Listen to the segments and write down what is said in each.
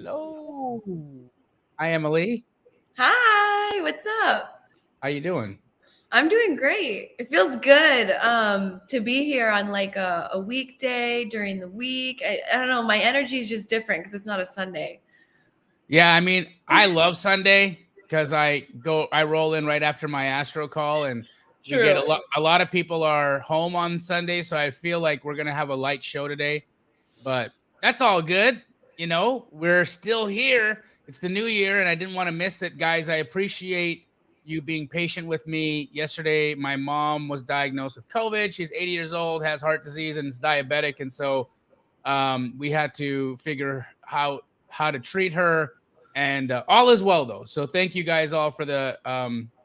Hello. Hi, Emily. Hi, what's up? How you doing? I'm doing great. It feels good to be here on like a weekday during the week. I don't know, my energy is just different because it's not a Sunday. Yeah, I mean, I love Sunday because I roll in right after my Astro call, and we get True. a lot of people are home on Sunday, so I feel like we're gonna have a light show today. But that's all good. We're still here. It's the new year, and I didn't want to miss it, guys. I appreciate you being patient with me. Yesterday, my mom was diagnosed with COVID. She's 80 years old, has heart disease, and is diabetic, and so we had to figure out how to treat her, and all is well though. So thank you guys all for the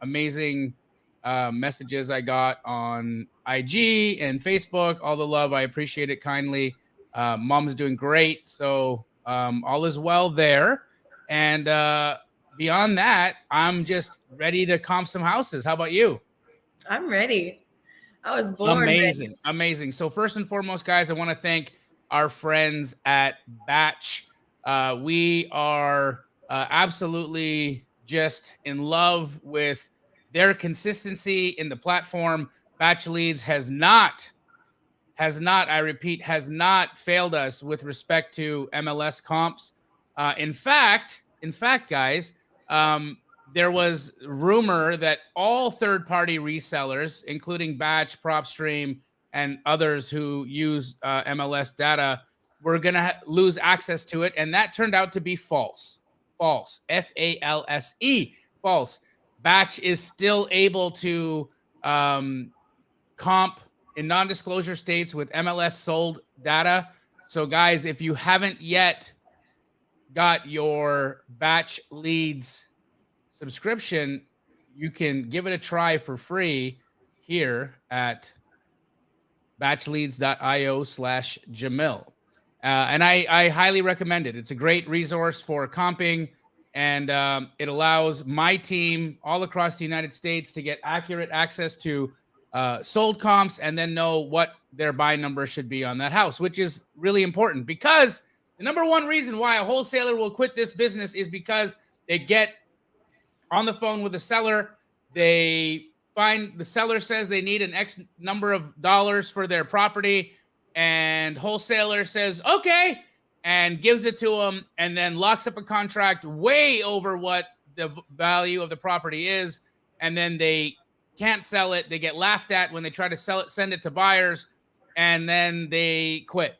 amazing messages I got on IG and Facebook. All the love, I appreciate it kindly. Mom's doing great, so all is well there. And beyond that, I'm just ready to comp some houses. How about you? I'm ready. I was born ready. Amazing. So first and foremost, guys, I want to thank our friends at Batch. We are absolutely just in love with their consistency in the platform. Batch Leads has not, I repeat, has not failed us with respect to MLS comps. In fact, guys, there was rumor that all third-party resellers, including Batch, PropStream, and others who use MLS data, were going to lose access to it, and that turned out to be false. False. FALSE. False. Batch is still able to comp in non-disclosure states with MLS sold data. So, guys, if you haven't yet got your Batch Leads subscription, you can give it a try for free here at batchleads.io/Jamil. And I highly recommend it. It's a great resource for comping, and it allows my team all across the United States to get accurate access to sold comps and then know what their buy number should be on that house, which is really important, because the number one reason why a wholesaler will quit this business is because they get on the phone with the seller. They find the seller says they need an X number of dollars for their property, and wholesaler says, okay, and gives it to them, and then locks up a contract way over what the value of the property is. And then they can't sell it. They get laughed at when they try to sell it, send it to buyers, and then they quit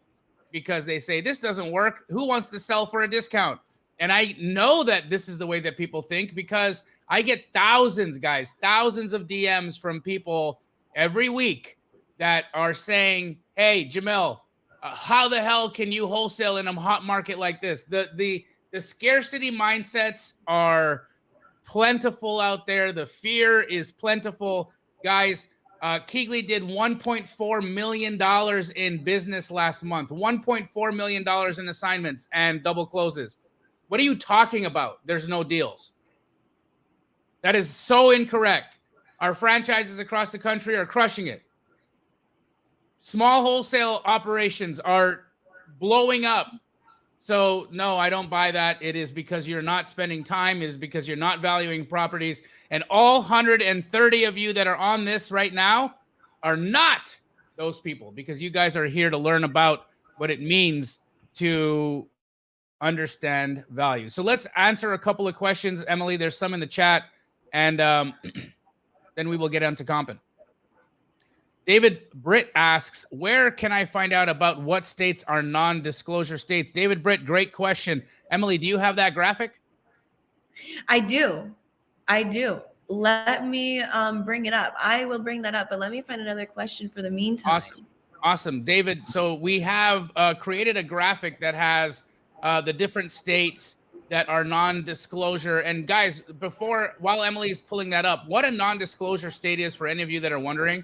because they say, this doesn't work. Who wants to sell for a discount? And I know that this is the way that people think, because I get thousands of DMs from people every week that are saying, hey, Jamil, how the hell can you wholesale in a hot market like this? The scarcity mindsets are plentiful out there. The fear is plentiful. Guys, Keegley did $1.4 million in business last month, $1.4 million in assignments and double closes. What are you talking about? There's no deals. That is so incorrect. Our franchises across the country are crushing it. Small wholesale operations are blowing up. So no, I don't buy that. It is because you're not spending time. It is because you're not valuing properties. And all 130 of you that are on this right now are not those people, because you guys are here to learn about what it means to understand value. So let's answer a couple of questions. Emily, there's some in the chat, and then we will get into Compin. David Britt asks, where can I find out about what states are non-disclosure states? David Britt, great question. Emily, do you have that graphic? I do. Let me bring it up. I will bring that up, but let me find another question for the meantime. Awesome. David, so we have created a graphic that has the different states that are non-disclosure. And guys, while Emily is pulling that up, what a non-disclosure state is, for any of you that are wondering,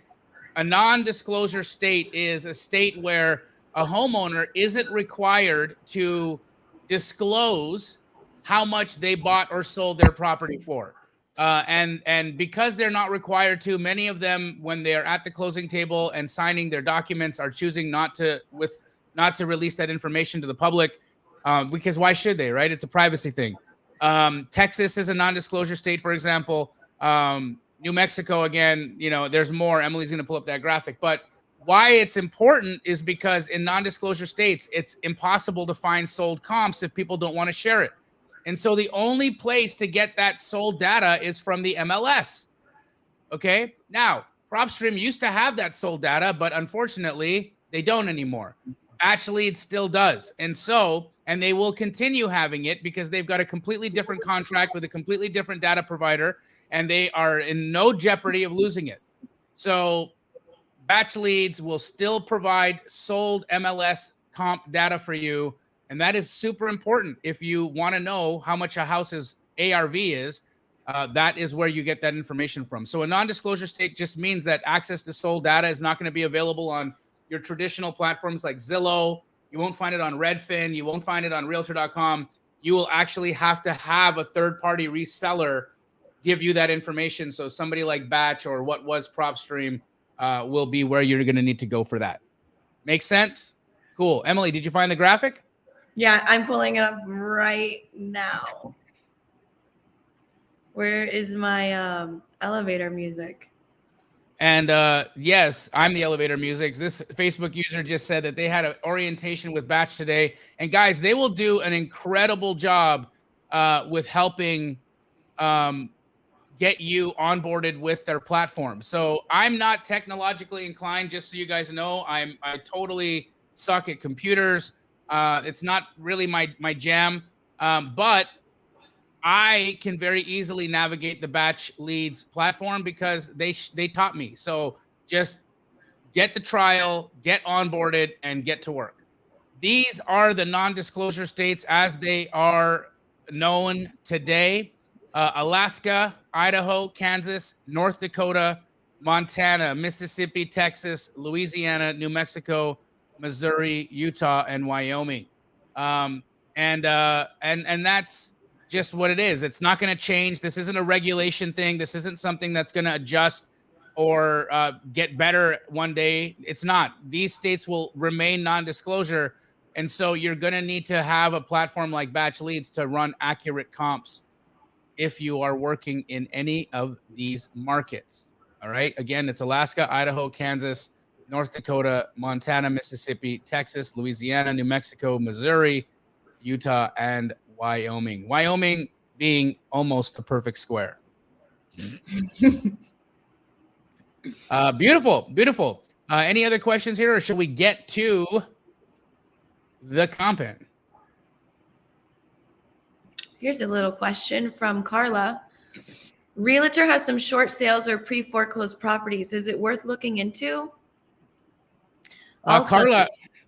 a non-disclosure state is a state where a homeowner isn't required to disclose how much they bought or sold their property for. And because they're not required to, many of them, when they're at the closing table and signing their documents, are choosing not to release that information to the public. because why should they, right? It's a privacy thing. Texas is a non-disclosure state, for example. New Mexico, again, you know, there's more. Emily's going to pull up that graphic. But why it's important is because in non-disclosure states, it's impossible to find sold comps if people don't want to share it. And so the only place to get that sold data is from the MLS. Okay. Now, PropStream used to have that sold data, but unfortunately, they don't anymore. Batch Leads still does. And they will continue having it because they've got a completely different contract with a completely different data provider, and they are in no jeopardy of losing it. So Batch Leads will still provide sold MLS comp data for you. And that is super important. If you want to know how much a house's ARV is, that is where you get that information from. So a non-disclosure state just means that access to sold data is not going to be available on your traditional platforms like Zillow. You won't find it on Redfin. You won't find it on Realtor.com. You will actually have to have a third-party reseller give you that information. So somebody like Batch or what was PropStream will be where you're going to need to go for that. Make sense? Cool. Emily, did you find the graphic? Yeah, I'm pulling it up right now. Where is my elevator music? And yes, I'm the elevator music. This Facebook user just said that they had an orientation with Batch today. And guys, they will do an incredible job with helping get you onboarded with their platform. So I'm not technologically inclined, just so you guys know. I totally suck at computers. It's not really my jam, but I can very easily navigate the Batch Leads platform because they taught me. So just get the trial, get onboarded, and get to work. These are the non-disclosure states as they are known today. Alaska, Idaho, Kansas, North Dakota, Montana, Mississippi, Texas, Louisiana, New Mexico, Missouri, Utah, and Wyoming. And that's just what it is. It's not going to change. This isn't a regulation thing. This isn't something that's going to adjust or get better one day. It's not. These states will remain non-disclosure. And so you're going to need to have a platform like Batch Leads to run accurate comps if you are working in any of these markets. All right. Again, it's Alaska, Idaho, Kansas, North Dakota, Montana, Mississippi, Texas, Louisiana, New Mexico, Missouri, Utah, and Wyoming. Wyoming being almost a perfect square. Beautiful, beautiful. Any other questions here, or should we get to the Compin? Here's a little question from Carla. Realtor has some short sales or pre-foreclosed properties. Is it worth looking into? Carla,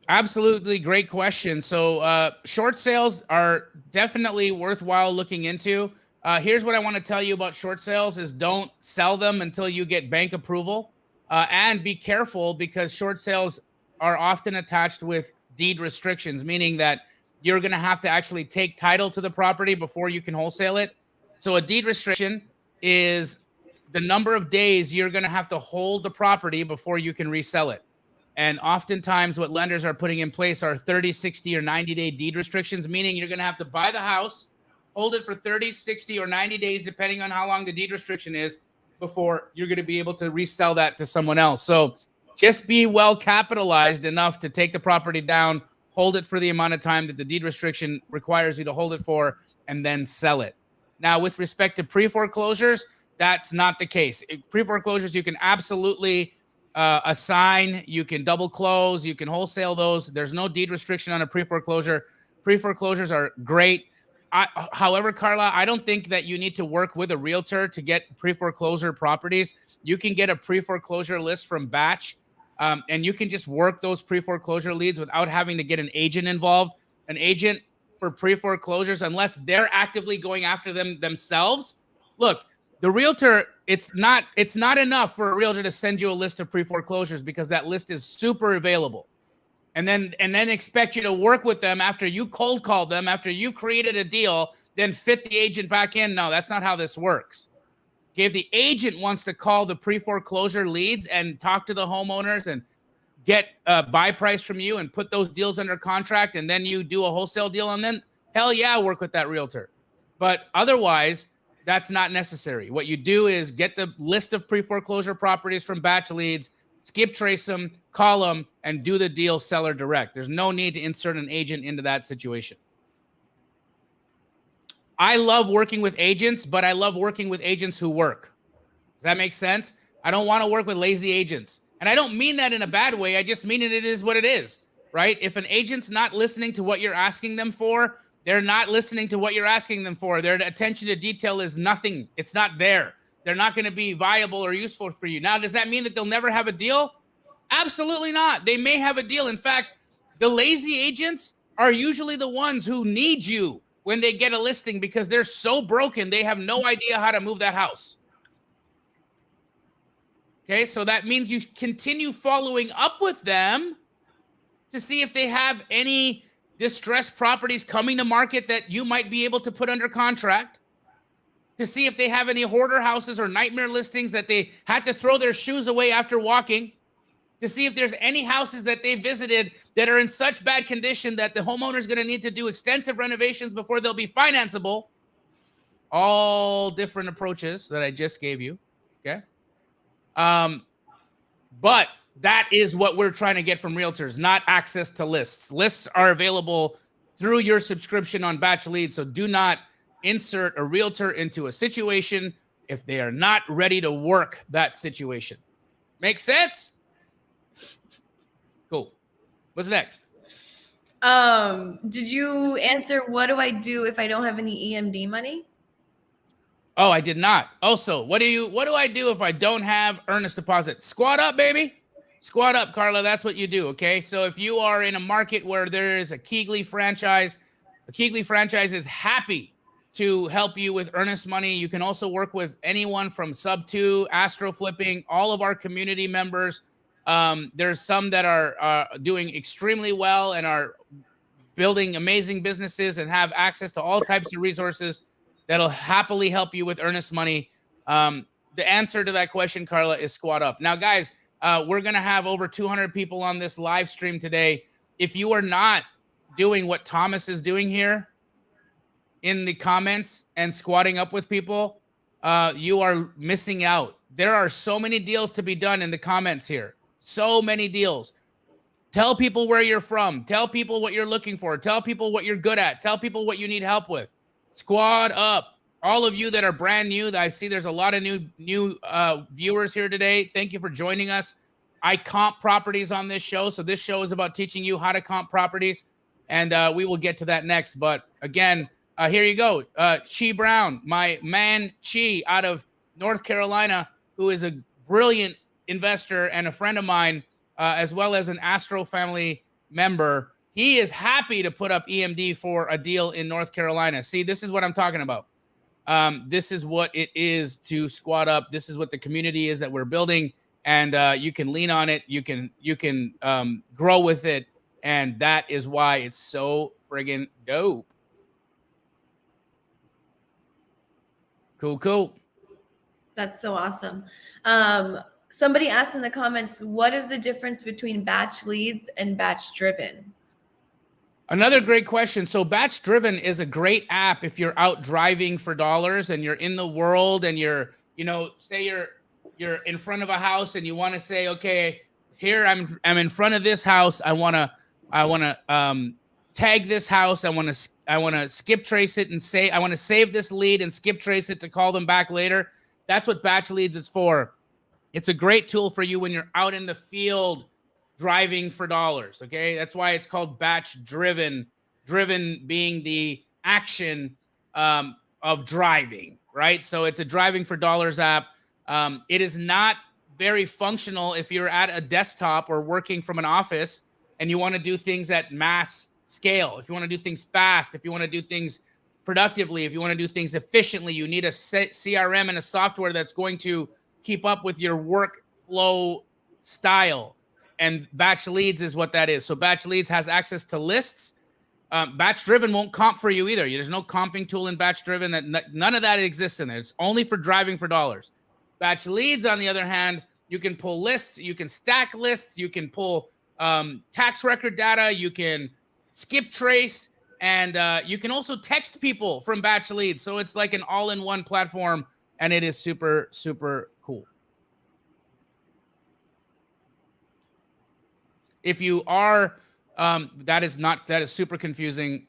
absolutely great question. So short sales are definitely worthwhile looking into. Here's what I want to tell you about short sales is don't sell them until you get bank approval. And be careful because short sales are often attached with deed restrictions, meaning that you're going to have to actually take title to the property before you can wholesale it. So a deed restriction is the number of days you're going to have to hold the property before you can resell it. And oftentimes what lenders are putting in place are 30, 60, or 90-day deed restrictions, meaning you're going to have to buy the house, hold it for 30, 60, or 90 days, depending on how long the deed restriction is, before you're going to be able to resell that to someone else. So just be well capitalized enough to take the property down, hold it for the amount of time that the deed restriction requires you to hold it for, and then sell it. Now, with respect to pre-foreclosures, that's not the case. Pre-foreclosures, you can absolutely assign, you can double close, you can wholesale those. There's no deed restriction on a pre-foreclosure. Pre-foreclosures are great. However, Carla, I don't think that you need to work with a realtor to get pre-foreclosure properties. You can get a pre-foreclosure list from Batch, and you can just work those pre-foreclosure leads without having to get an agent involved. An agent for pre-foreclosures, unless they're actively going after them themselves. Look, the realtor, it's not enough for a realtor to send you a list of pre-foreclosures because that list is super available. And then expect you to work with them after you cold called them, after you created a deal, then fit the agent back in. No, that's not how this works. Okay, if the agent wants to call the pre-foreclosure leads and talk to the homeowners and get a buy price from you and put those deals under contract, and then you do a wholesale deal, and then hell yeah, work with that realtor. But otherwise, that's not necessary. What you do is get the list of pre-foreclosure properties from batch leads, skip trace them, call them, and do the deal seller direct. There's no need to insert an agent into that situation. I love working with agents, but I love working with agents who work. Does that make sense? I don't want to work with lazy agents. And I don't mean that in a bad way. I just mean it is what it is, right? If an agent's not listening to what you're asking them for, they're not listening to what you're asking them for. Their attention to detail is nothing. It's not there. They're not going to be viable or useful for you. Now, does that mean that they'll never have a deal? Absolutely not. They may have a deal. In fact, the lazy agents are usually the ones who need you when they get a listing because they're so broken, they have no idea how to move that house. Okay, so that means you continue following up with them to see if they have any distressed properties coming to market that you might be able to put under contract, to see if they have any hoarder houses or nightmare listings that they had to throw their shoes away after walking, to see if there's any houses that they visited that are in such bad condition that the homeowner is going to need to do extensive renovations before they'll be financeable. All different approaches that I just gave you, okay? But that is what we're trying to get from realtors, not access to lists. Lists are available through your subscription on Batch Leads, so do not insert a realtor into a situation if they are not ready to work that situation. Make sense? Cool. What's next? Did you answer what do I do if I don't have any EMD money? Oh, I did not. Also, what do I do if I don't have earnest deposit? Squat up, baby. Squat up, Carla. That's what you do, okay? So if you are in a market where there is a Keegley franchise is happy to help you with earnest money. You can also work with anyone from Sub2, Astro Flipping, all of our community members. There's some that are doing extremely well and are building amazing businesses and have access to all types of resources that'll happily help you with earnest money. The answer to that question, Carla, is squat up. Now, guys, we're going to have over 200 people on this live stream today. If you are not doing what Thomas is doing here in the comments and squatting up with people, you are missing out. There are so many deals to be done in the comments here. So many deals. Tell people where you're from. Tell people what you're looking for. Tell people what you're good at. Tell people what you need help with. Squad up. All of you that are brand new, I see there's a lot of new viewers here today. Thank you for joining us. I comp properties on this show. So this show is about teaching you how to comp properties. And we will get to that next. But again, here you go. Chi Brown, my man Chi out of North Carolina, who is a brilliant investor and a friend of mine, as well as an Astro family member. He is happy to put up EMD for a deal in North Carolina. See, this is what I'm talking about. This is what it is to squat up. This is what the community is that we're building, and you can lean on it. You can grow with it, and that is why it's so friggin' dope. Cool. That's so awesome. Somebody asked in the comments, what is the difference between batch leads and batch driven? Another great question. So Batch Driven is a great app if you're out driving for dollars and you're in the world and you're, say you're in front of a house and you want to say, okay, here I'm in front of this house. I want to tag this house. I want to skip trace it and say, I want to save this lead and skip trace it to call them back later. That's what Batch Leads is for. It's a great tool for you when you're out in the field driving for dollars, okay? That's why it's called Batch Driven, driven being the action of driving, right? So it's a driving for dollars app. It is not very functional if you're at a desktop or working from an office and you want to do things at mass scale. If you want to do things fast, if you want to do things productively, if you want to do things efficiently, you need a CRM and a software that's going to keep up with your workflow style. And Batch Leads is what that is. So Batch Leads has access to lists. Batch Driven won't comp for you either. There's no comping tool in Batch Driven. None of that exists in there. It's only for driving for dollars. Batch Leads, on the other hand, you can pull lists. You can stack lists. You can pull tax record data. You can skip trace, and you can also text people from batch leads. So it's like an all-in-one platform, and it is super, super cool. If you are, that is super confusing.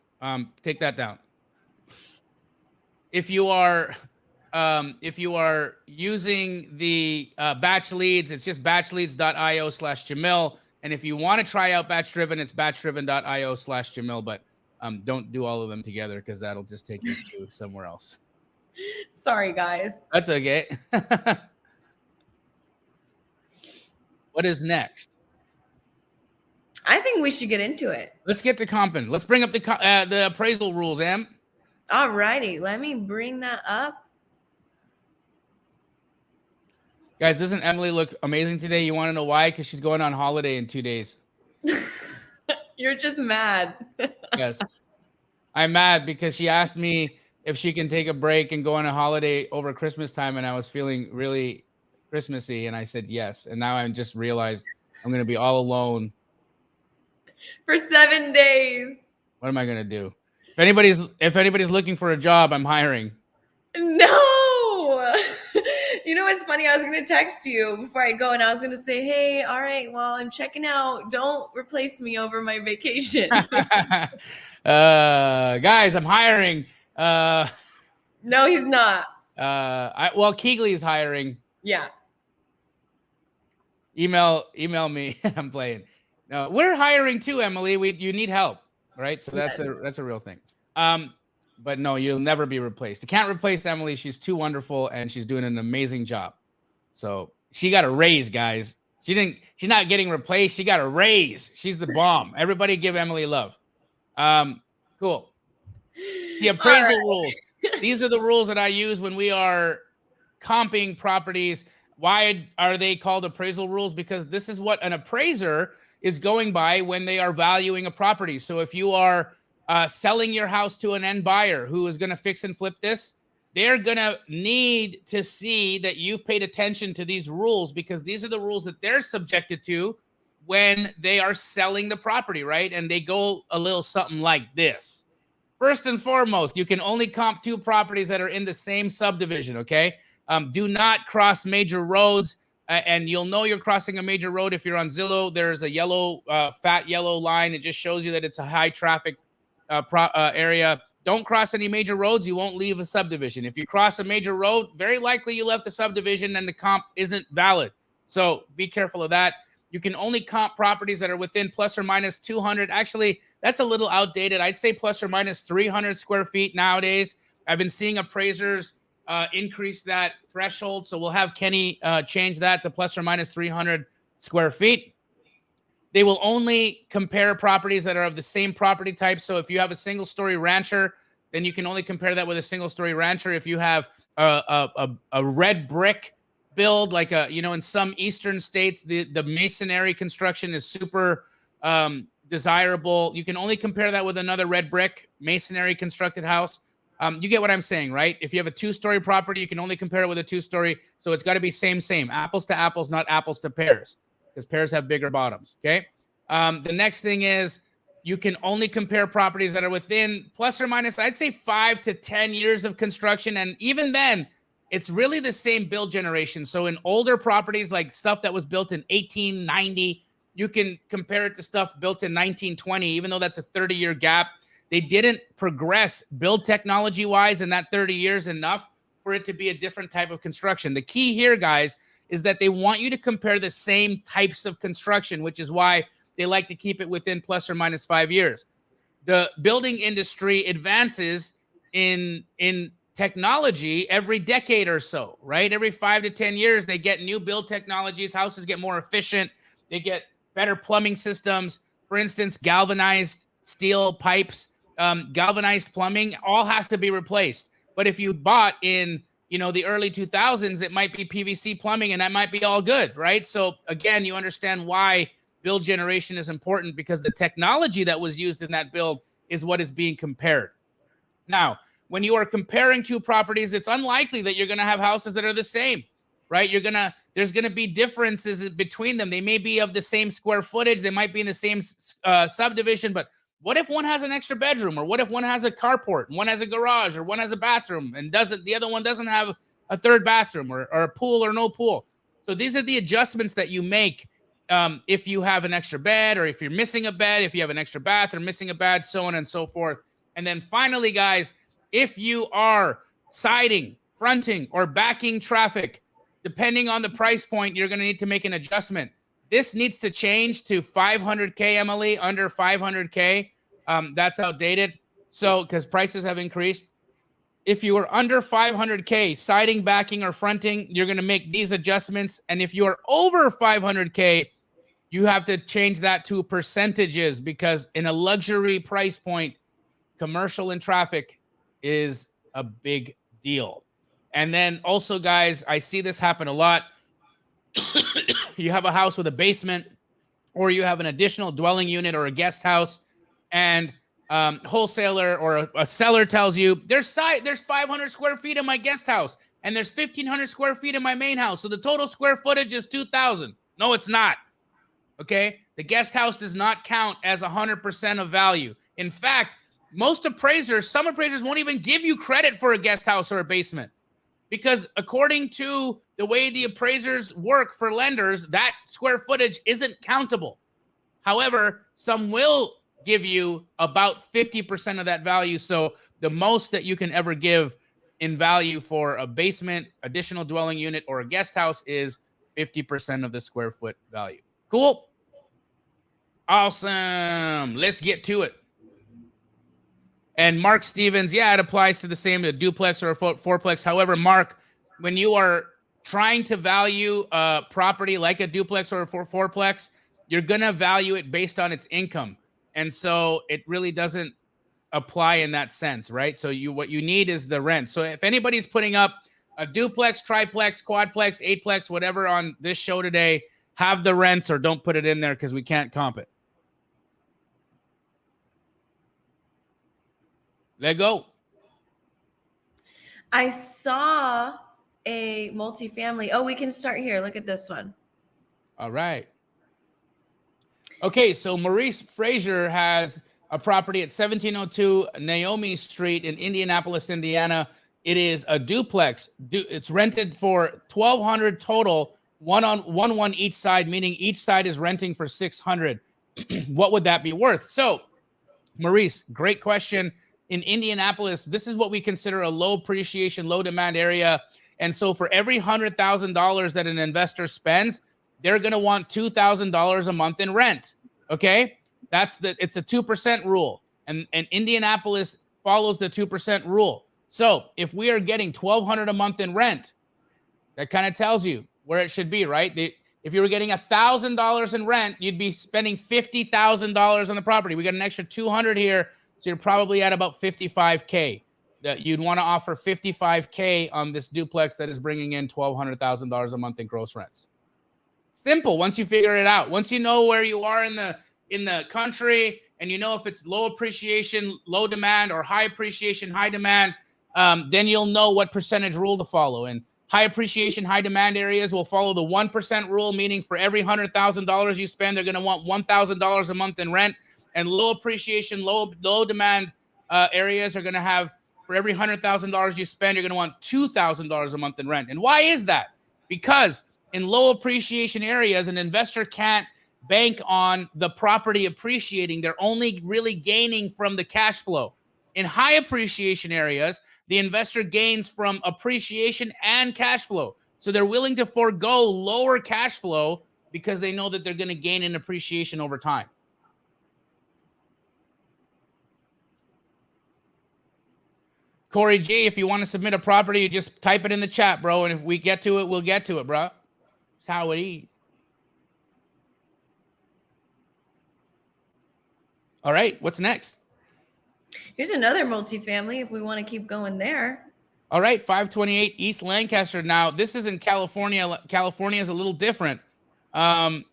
Take that down. If you are using the batch leads, it's just batchleads.io/Jamil. And if you want to try out batch driven, it's batchdriven.io/Jamil. But don't do all of them together because that'll just take you to somewhere else. Sorry, guys. That's okay. What is next? I think we should get into it. Let's get to Compin. Let's bring up the appraisal rules, Em. All righty, let me bring that up. Guys, doesn't Emily look amazing today? You want to know why? Because she's going on holiday in 2 days. You're just mad. Yes. I'm mad because she asked me if she can take a break and go on a holiday over Christmas time, and I was feeling really Christmassy, and I said yes. And now I just realized I'm going to be all alone for 7 days. What am I going to do? If anybody's looking for a job, I'm hiring. No. You know what's funny? I was going to text you before I go, and I was going to say, hey, all right, well, I'm checking out. Don't replace me over my vacation. Guys, I'm hiring. No, he's not. Well, Keegley's hiring. Yeah. Email me. I'm playing. No, we're hiring too, Emily. You need help, right? So that's a real thing. But no, you'll never be replaced. You can't replace Emily. She's too wonderful, and she's doing an amazing job. So she got a raise, guys. She's not getting replaced. She got a raise. She's the bomb. Everybody give Emily love. Cool. The appraisal rules. These are the rules that I use when we are comping properties. Why are they called appraisal rules? Because this is what an appraiser is going by when they are valuing a property. So if you are selling your house to an end buyer who is going to fix and flip this, they're going to need to see that you've paid attention to these rules, because these are the rules that they're subjected to when they are selling the property, right? And they go a little something like this. First and foremost, you can only comp two properties that are in the same subdivision, okay? Do not cross major roads, and you'll know you're crossing a major road if you're on Zillow. There's a yellow, fat yellow line. It just shows you that it's a high traffic area. Don't cross any major roads. You won't leave a subdivision. If you cross a major road, very likely you left the subdivision and the comp isn't valid. So be careful of that. You can only comp properties that are within plus or minus 200. Actually, that's a little outdated. I'd say plus or minus 300 square feet nowadays. I've been seeing appraisers increase that threshold. So we'll have Kenny change that to plus or minus 300 square feet. They will only compare properties that are of the same property type. So if you have a single-story rancher, then you can only compare that with a single-story rancher. If you have a red brick build, like in some eastern states, the masonry construction is super desirable. You can only compare that with another red brick masonry constructed house. You get what I'm saying, right? If you have a two-story property, you can only compare it with a two-story. So it's got to be same. Apples to apples, not apples to pears, because pears have bigger bottoms, okay? The next thing is you can only compare properties that are within plus or minus, I'd say 5 to 10 years of construction. And even then, it's really the same build generation. So in older properties, like stuff that was built in 1890, you can compare it to stuff built in 1920, even though that's a 30-year gap. They didn't progress build technology-wise in that 30 years enough for it to be a different type of construction. The key here, guys, is that they want you to compare the same types of construction, which is why they like to keep it within plus or minus 5 years. The building industry advances in technology every decade or so, right? Every 5 to 10 years, they get new build technologies. Houses get more efficient. They get better plumbing systems. For instance, galvanized steel pipes, galvanized plumbing, all has to be replaced. But if you bought in, the early 2000s, it might be PVC plumbing, and that might be all good, right? So again, you understand why build generation is important, because the technology that was used in that build is what is being compared. Now, when you are comparing two properties, it's unlikely that you're going to have houses that are the same. right? There's gonna be differences between them. They may be of the same square footage. They might be in the same subdivision, but what if one has an extra bedroom, or what if one has a carport, and one has a garage, or one has a bathroom, and the other one doesn't have a third bathroom, or a pool, or no pool? So these are the adjustments that you make if you have an extra bed, or if you're missing a bed, if you have an extra bath or missing a bed, so on and so forth. And then finally, guys, if you are siding, fronting, or backing traffic, depending on the price point, you're going to need to make an adjustment. This needs to change to 500K, Emily, under 500K. That's outdated. So, because prices have increased. If you are under 500K, siding, backing, or fronting, you're going to make these adjustments. And if you are over 500K, you have to change that to percentages, because in a luxury price point, commercial and traffic is a big deal. And then also, guys, I see this happen a lot. You have a house with a basement, or you have an additional dwelling unit or a guest house, and wholesaler or a seller tells you there's 500 square feet in my guest house, and there's 1,500 square feet in my main house, so the total square footage is 2,000. No, it's not. Okay, the guest house does not count as 100% of value. In fact, some appraisers won't even give you credit for a guest house or a basement, because according to the way the appraisers work for lenders, that square footage isn't countable. However, some will give you about 50% of that value. So the most that you can ever give in value for a basement, additional dwelling unit, or a guest house is 50% of the square foot value. Cool. Awesome. Let's get to it. And Mark Stevens, yeah, it applies to the same, a duplex or a fourplex. However, Mark, when you are trying to value a property like a duplex or a fourplex, you're going to value it based on its income. And so it really doesn't apply in that sense, right? So what you need is the rent. So if anybody's putting up a duplex, triplex, quadplex, eightplex, whatever on this show today, have the rents, or don't put it in there because we can't comp it. Let go. I saw a multifamily. Oh, we can start here. Look at this one. All right. Okay, so Maurice Frazier has a property at 1702 Naomi Street in Indianapolis, Indiana. It is a duplex. It's rented for $1,200 total, one each side, meaning each side is renting for $600. What would that be worth? So, Maurice, great question. In Indianapolis, this is what we consider a low appreciation, low demand area. And so for every $100,000 that an investor spends, they're going to want $2,000 a month in rent. Okay? It's a 2% rule. And Indianapolis follows the 2% rule. So if we are getting $1,200 a month in rent, that kind of tells you where it should be, right? If you were getting $1,000 in rent, you'd be spending $50,000 on the property. We got an extra $200 here. So you're probably at about $55K. That you'd want to offer $55K on this duplex that is bringing in $1,200,000 a month in gross rents. Simple. Once you figure it out, once you know where you are in the country, and you know if it's low appreciation, low demand, or high appreciation, high demand, then you'll know what percentage rule to follow. And high appreciation, high demand areas will follow the 1% rule, meaning for every $100,000 you spend, they're going to want $1,000 a month in rent. And low appreciation, low demand areas are going to have, for every $100,000 you spend, you're going to want $2,000 a month in rent. And why is that? Because in low appreciation areas, an investor can't bank on the property appreciating. They're only really gaining from the cash flow. In high appreciation areas, the investor gains from appreciation and cash flow. So they're willing to forego lower cash flow because they know that they're going to gain in appreciation over time. Corey G, if you want to submit a property, you just type it in the chat, bro. And if we get to it, we'll get to it, bro. That's how it is. All right, what's next? Here's another multifamily if we want to keep going there. All right, 528 East Lancaster. Now, this is in California. California is a little different. Right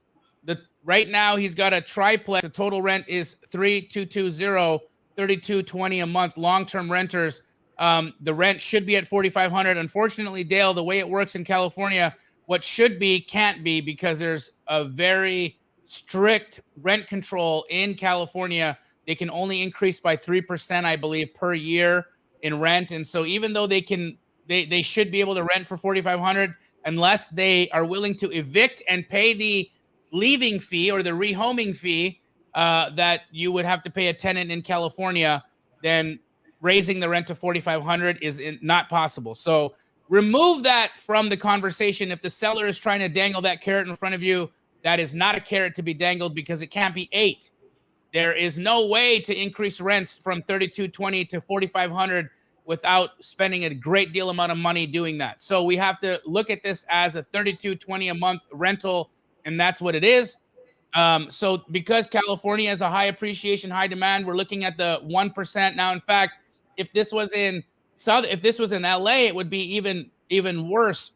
now, he's got a triplex. The total rent is $3,220, $3,220 a month. Long-term renters. The rent should be at $4,500. Unfortunately, Dale, the way it works in California, what should be can't be, because there's a very strict rent control in California. They can only increase by 3%, I believe, per year in rent. And so even though they should be able to rent for 4,500, unless they are willing to evict and pay the leaving fee or the rehoming fee that you would have to pay a tenant in California, then raising the rent to 4,500 is not possible. So remove that from the conversation. If the seller is trying to dangle that carrot in front of you, that is not a carrot to be dangled, because it can't be 8. There is no way to increase rents from 3,220 to 4,500 without spending a great deal amount of money doing that. So we have to look at this as a 3,220 a month rental, and that's what it is. So because California has a high appreciation, high demand, we're looking at the 1%. Now, in fact, if this was in LA, it would be even worse.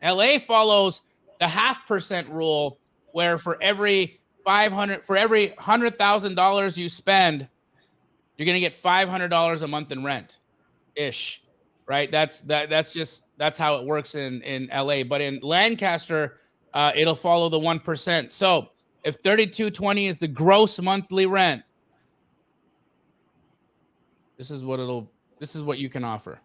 LA follows the 0.5% rule, where for every $100,000 you spend, you're going to get $500 a month in rent ish, right? That's how it works in LA. But in Lancaster, it'll follow the 1%. So if 3,220 is the gross monthly rent, this is what you can offer.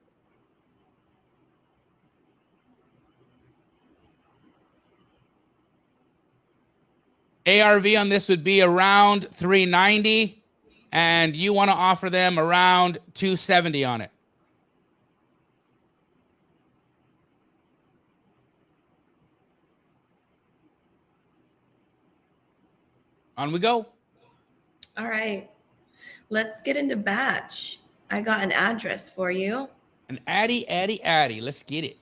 ARV on this would be around 390, and you want to offer them around 270 on it. On we go. All right. Let's get into batch. I got an address for you. An addy. Let's get it.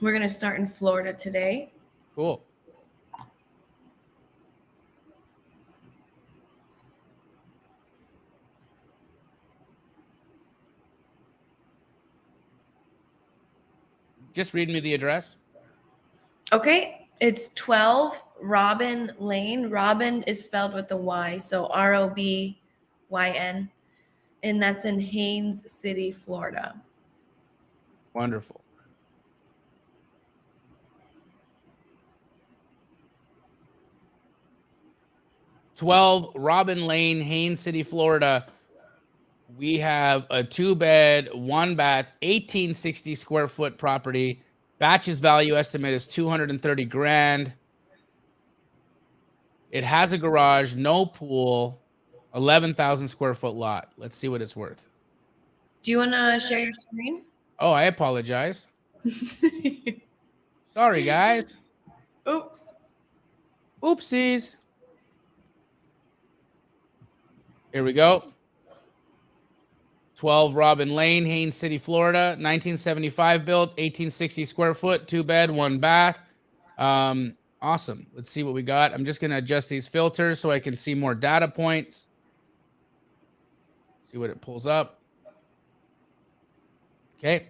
We're going to start in Florida today. Cool. Just read me the address. Okay. It's 12 Robin Lane. Robin is spelled with a Y, so ROBYN. And that's in Haines City, Florida. Wonderful. "12 Robin Lane, Haines City, Florida." We have a 2-bed, 1-bath, 1,860 square foot property. Batch's value estimate is $230,000. It has a garage, no pool, 11,000 square foot lot. Let's see what it's worth. Do you want to share your screen? Oh, I apologize. Sorry, guys. Oops. Oopsies. Here we go. 12 Robin Lane, Haines City, Florida, 1975 built, 1,860 square foot, 2-bed, 1-bath. Awesome. Let's see what we got. I'm just going to adjust these filters so I can see more data points. See what it pulls up. Okay.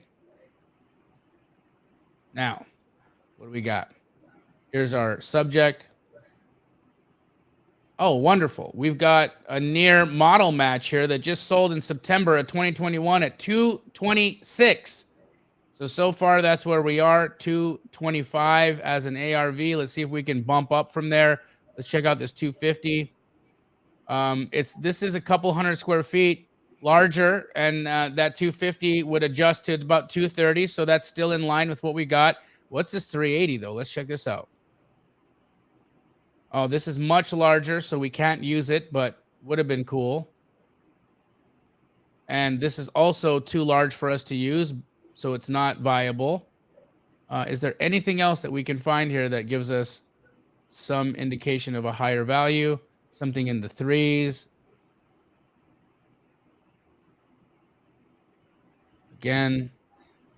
Now, what do we got? Here's our subject. Oh, wonderful. We've got a near model match here that just sold in September of 2021 at 226. So far, that's where we are, 225 as an ARV. Let's see if we can bump up from there. Let's check out this 250. This is a couple hundred square feet larger, and that 250 would adjust to about 230. So that's still in line with what we got. What's this 380 though? Let's check this out. Oh, this is much larger, so we can't use it, but would have been cool. And this is also too large for us to use, so it's not viable. Is there anything else that we can find here that gives us some indication of a higher value? Something in the 3s. Again,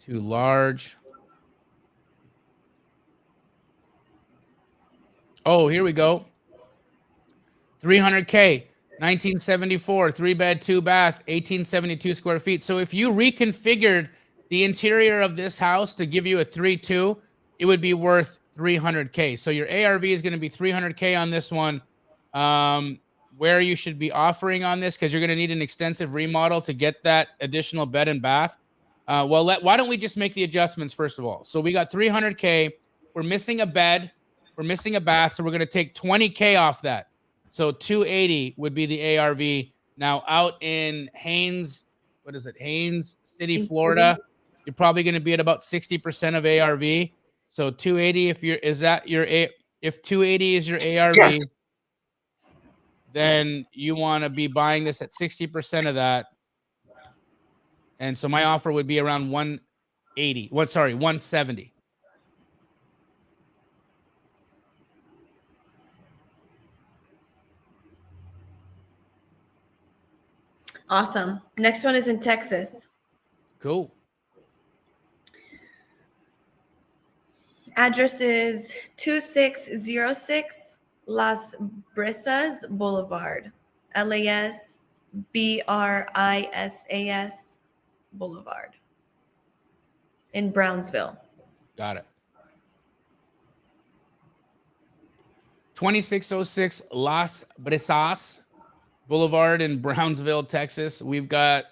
too large. Oh, here we go. 300K, 1974, 3-bed, 2-bath, 1,872 square feet. So if you reconfigured the interior of this house to give you a 3.2, it would be worth 300K. So your ARV is going to be 300K on this one. Where you should be offering on this, because you're going to need an extensive remodel to get that additional bed and bath. Why don't we just make the adjustments first of all? So we got 300K. We're missing a bed. We're missing a bath. So we're going to take 20K off that. So 280 would be the ARV. Now out in Haines, what is it? Haines City, Florida. You're probably going to be at about 60% of ARV. So 280, if 280 is your ARV, yes, then you want to be buying this at 60% of that. And so my offer would be around 170. Awesome. Next one is in Texas. Cool. Address is 2606 Las Brisas Boulevard, LAS BRISAS Boulevard in Brownsville. Got it. 2606 Las Brisas Boulevard in Brownsville, Texas. We've got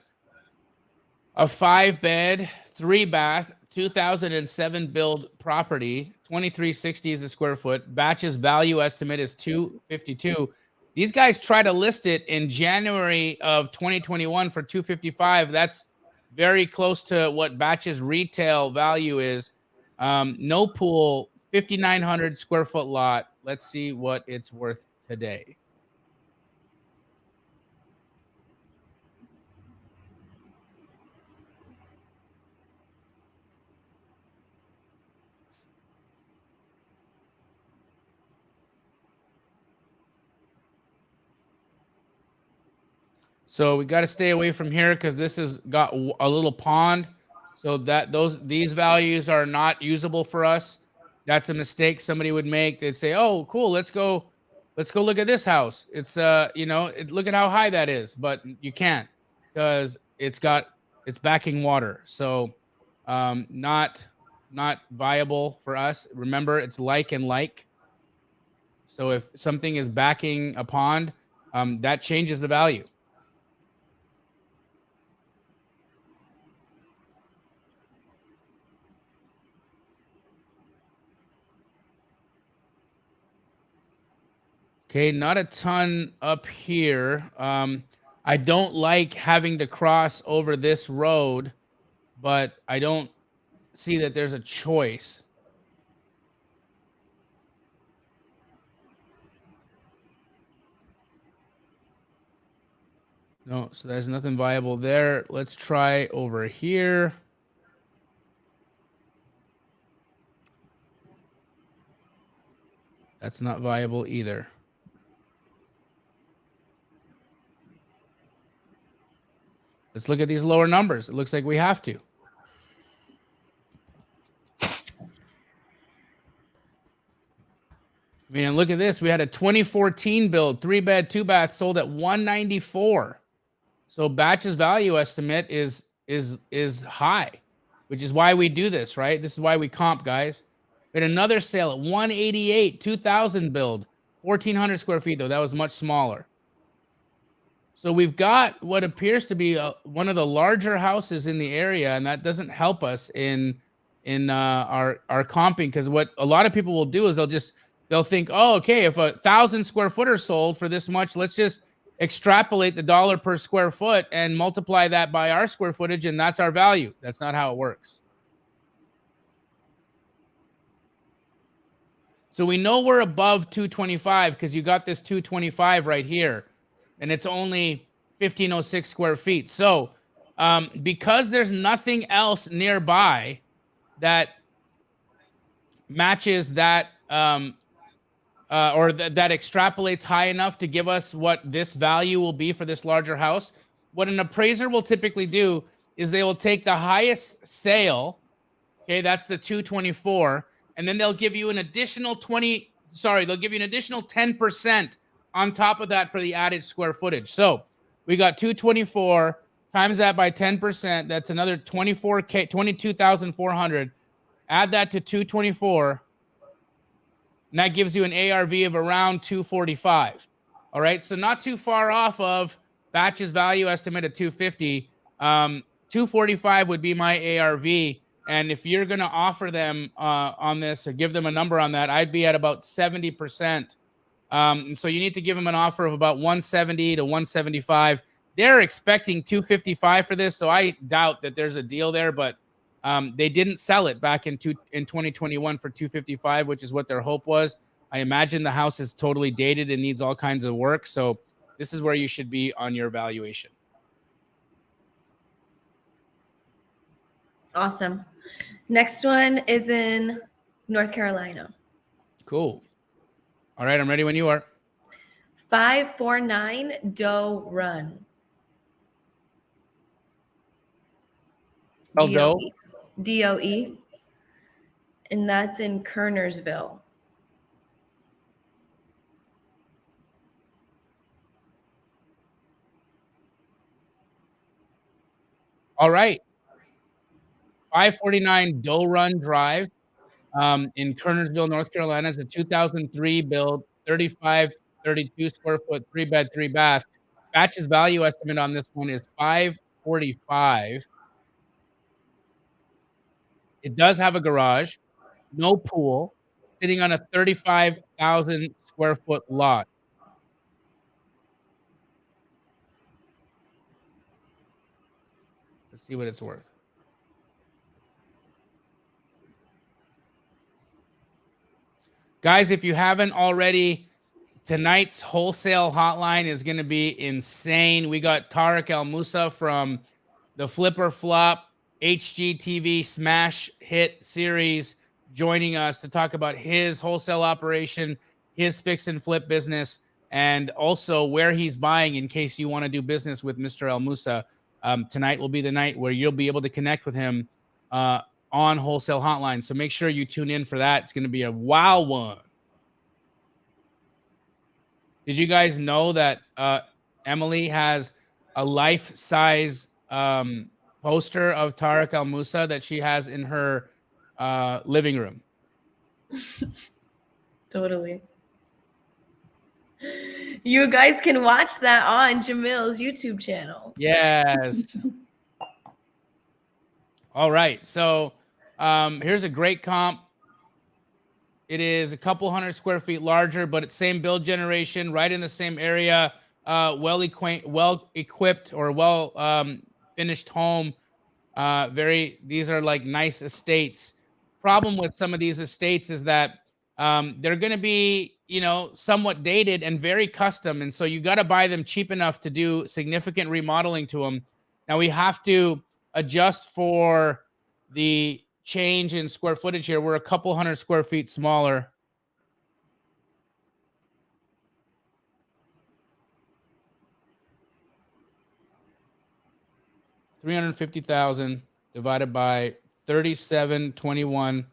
a 5-bed, 3-bath, 2007 build property. 2360 is a square foot. Batch's value estimate is 252. These guys try to list it in January of 2021 for 255. That's very close to what Batch's retail value is. No pool, 5,900 square foot lot. Let's see what it's worth today. So we got to stay away from here because this has got a little pond. So that these values are not usable for us. That's a mistake somebody would make. They'd say, "Oh, cool, let's go look at this house." It's look at how high that is, but you can't because it's backing water. So not viable for us. Remember, it's like and like. So if something is backing a pond, that changes the value. Okay, not a ton up here. I don't like having to cross over this road, but I don't see that there's a choice. No, so there's nothing viable there. Let's try over here. That's not viable either. Let's look at these lower numbers. It looks like we have to. I mean, and look at this. We had a 2014 build, 3-bed, 2-bath, sold at 194. So Batch's value estimate is high, which is why we do this, right? This is why we comp, guys. We had another sale at 188, 2000 build, 1,400 square feet, though. That was much smaller. So we've got what appears to be one of the larger houses in the area, and that doesn't help us in our comping, because what a lot of people will do is they'll think, oh, okay, if 1,000 square footer sold for this much, let's just extrapolate the dollar per square foot and multiply that by our square footage, and that's our value. That's not how it works. So we know we're above 225 because you got this 225 right here, and it's only 1,506 square feet. So because there's nothing else nearby that matches that that extrapolates high enough to give us what this value will be for this larger house, what an appraiser will typically do is they will take the highest sale, okay, that's the 224, and then they'll give you an additional 10% on top of that for the added square footage. So we got 224 times that by 10%. That's another 24K, 22,400. Add that to 224. And that gives you an ARV of around 245. All right. So not too far off of Batch's value estimate at 250. 245 would be my ARV. And if you're going to offer them on this or give them a number on that, I'd be at about 70%. So you need to give them an offer of about 170 to 175. They're expecting 255 for this, so I doubt that there's a deal there. But they didn't sell it back in 2021 for 255, which is what their hope was. I imagine the house is totally dated and needs all kinds of work. So this is where you should be on your valuation. Awesome. Next one is in North Carolina. Cool. All right, I'm ready when you are. 549 Doe Run. Spell Doe? DOE. And that's in Kernersville. All right. 549 Doe Run Drive in Kernersville, North Carolina. Is a 2003 build, 3532 square foot, 3-bed, 3-bath. Batch's value estimate on this one is 545. It does have a garage, no pool, sitting on a 35,000 square foot lot. Let's see what it's worth. Guys, if you haven't already, tonight's wholesale hotline is going to be insane. We got Tariq Al Musa from the Flipper Flop HGTV smash hit series joining us to talk about his wholesale operation, his fix and flip business, and also where he's buying in case you want to do business with Mr. Al Musa. Tonight will be the night where you'll be able to connect with him on Wholesale Hotline. So make sure you tune in for that. It's going to be a wow one. Did you guys know that Emily has a life-size poster of Tariq Al Musa that she has in her living room? Totally. You guys can watch that on Jamil's YouTube channel. Yes. All right. So here's a great comp. It is a couple hundred square feet larger, but it's same build generation, right in the same area, well equipped or well finished home. These are like nice estates. Problem with some of these estates is that they're going to be, somewhat dated and very custom. And so you got to buy them cheap enough to do significant remodeling to them. Now we have to adjust for the change in square footage here. We're a couple hundred square feet smaller. $350,000 divided by 3721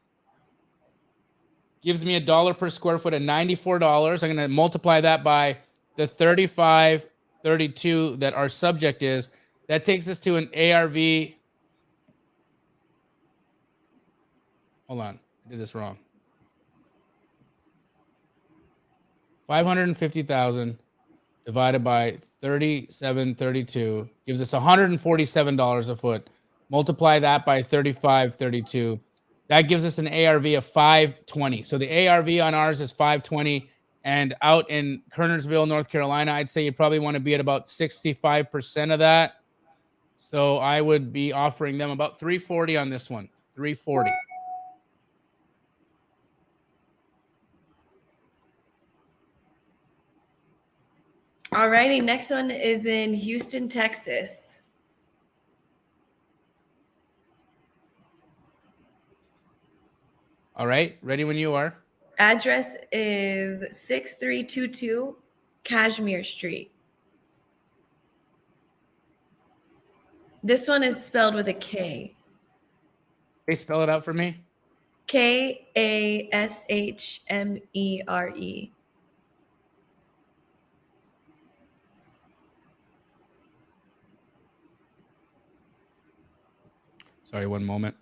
gives me $1 per square foot at $94. I'm going to multiply that by the 3532 that our subject is. That takes us to an ARV. Hold on, I did this wrong. 550,000 divided by 3732 gives us $147 a foot. Multiply that by 3532. That gives us an ARV of 520. So the ARV on ours is 520. And out in Kernersville, North Carolina, I'd say you probably want to be at about 65% of that. So I would be offering them about 340 on this one. 340. All righty, next one is in Houston, Texas. All right, ready when you are. Address is 6322 Kashmir Street. This one is spelled with a K. Hey, spell it out for me. Kashmere. Sorry, one moment.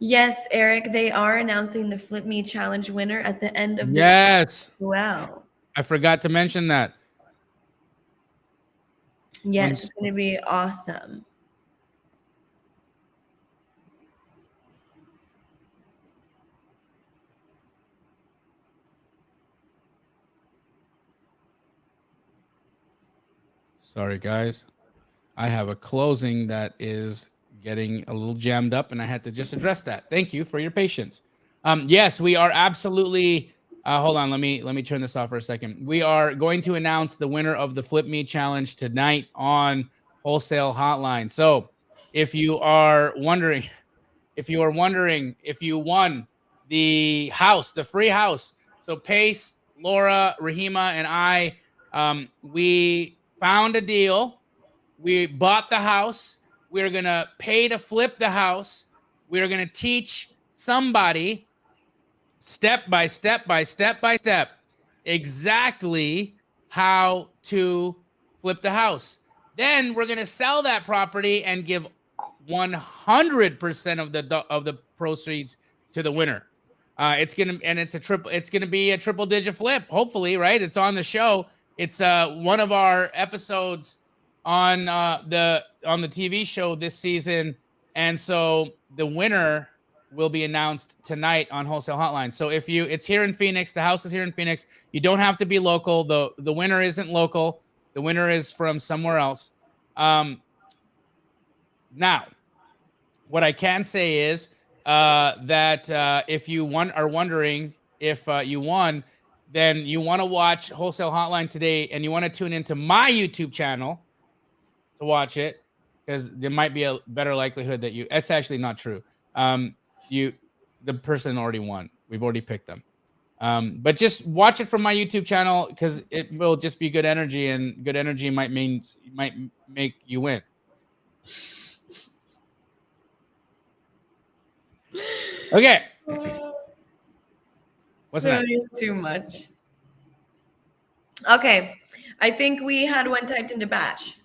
Yes, Eric, they are announcing the Flip Me Challenge winner at the end of this. Yes. Wow. I forgot to mention that. Yes, it's going to be awesome. Sorry, guys. I have a closing that is getting a little jammed up, and I had to just address that. Thank you for your patience. Yes, we are absolutely. Hold on, let me turn this off for a second. We are going to announce the winner of the Flip Me Challenge tonight on Wholesale Hotline. So, if you are wondering, if you won the house, the free house, so Pace, Laura, Rahima, and I, we found a deal. We bought the house. We're going to pay to flip the house. We're going to teach somebody step by step exactly how to flip the house. Then we're going to sell that property and give 100% of the proceeds to the winner. It's gonna be a triple digit flip, hopefully, right? It's on the show. It's one of our episodes on the TV show this season, and so the winner will be announced tonight on Wholesale Hotline. So it's here in Phoenix, the house is here in Phoenix. You don't have to be local. The winner isn't local. The winner is from somewhere else. Now, what I can say is that if you are wondering if you won, then you want to watch Wholesale Hotline today, and you want to tune into my YouTube channel to watch it, because there might be a better likelihood that it's actually not true. The person already won. We've already picked them. But just watch it from my YouTube channel, because it will just be good energy, and good energy might make you win. Okay. What's that? Too much. Okay. I think we had one typed into batch.